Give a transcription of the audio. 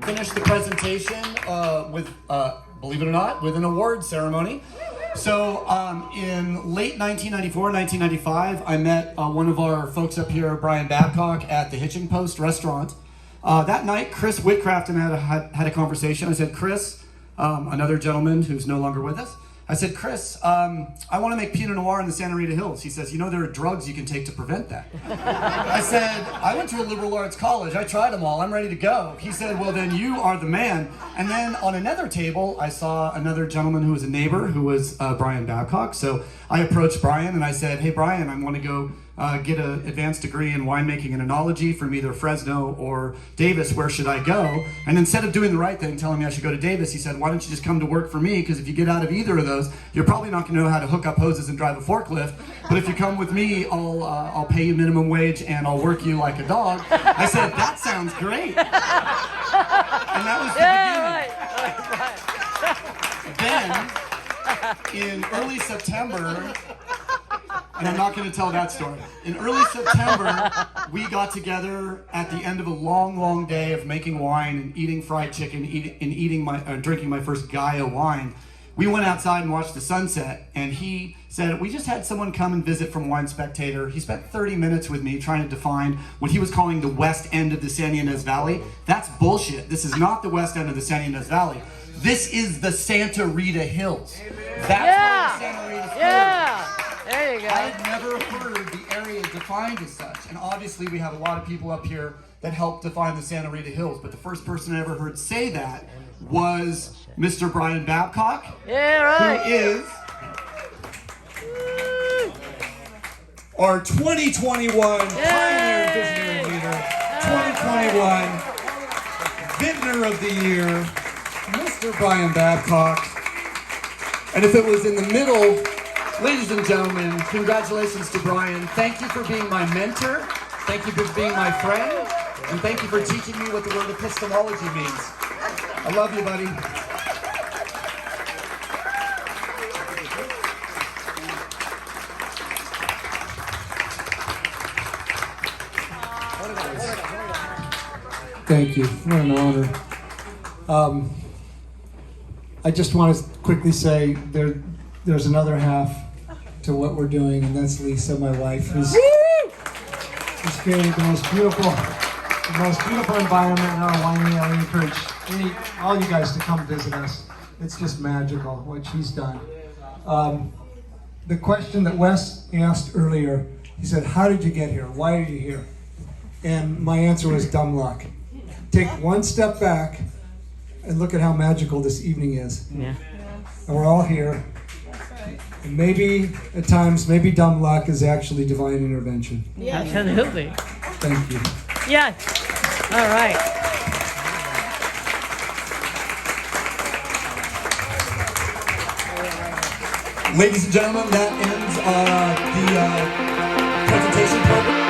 finish the presentation with, believe it or not, with an award ceremony. So in late 1994, 1995, I met one of our folks up here, Brian Babcock, at the Hitching Post restaurant. That night, Chris Whitcraft and I had a conversation. I said, Chris, another gentleman who's no longer with us, I said, Chris, I want to make Pinot Noir in the Sta.Rita Hills. He says, you know, there are drugs you can take to prevent that. I said, I went to a liberal arts college. I tried them all. I'm ready to go. He said, well, then you are the man. And then on another table, I saw another gentleman who was a neighbor, who was Brian Babcock. So I approached Brian and I said, hey, Brian, I want to go get an advanced degree in winemaking and enology from either Fresno or Davis. Where should I go? And instead of doing the right thing, telling me I should go to Davis, he said, why don't you just come to work for me? Because if you get out of either of those, you're probably not going to know how to hook up hoses and drive a forklift. But if you come with me, I'll pay you minimum wage and I'll work you like a dog. I said, that sounds great. And that was the beginning. Then, in early September, and I'm not going to tell that story. In early September, we got together at the end of a long, long day of making wine and eating fried chicken and drinking my first Gaia wine. We went outside and watched the sunset, and he said, we just had someone come and visit from Wine Spectator. He spent 30 minutes with me trying to define what he was calling the west end of the San Ynez Valley. That's bullshit. This is not the west end of the San Ynez Valley. This is the Sta.Rita Hills. That's where the Sta.Rita Hills. There you go. I had never heard the area defined as such, and obviously we have a lot of people up here that helped define the Sta.Rita Hills, but the first person I ever heard say that was Mr. Brian Babcock, who is our 2021 Pioneer Visionary Leader, 2021 Vintner of the Year, Mr. Brian Babcock. And if it was in the middle, ladies and gentlemen, congratulations to Brian. Thank you for being my mentor. Thank you for being my friend. And thank you for teaching me what the word epistemology means. I love you, buddy. Thank you. What an honor. I just want to quickly say there's another half to what we're doing, and that's Lisa, my wife, who's created the most beautiful environment in our winery. I encourage all you guys to come visit us. It's just magical what she's done. The question that Wes asked earlier, he said, how did you get here? Why are you here? And my answer was dumb luck. Take one step back and look at how magical this evening is. Yeah. And we're all here. And maybe, at times, maybe dumb luck is actually divine intervention. Yeah. Absolutely. Thank you. Yeah. All right. Ladies and gentlemen, that ends the presentation program.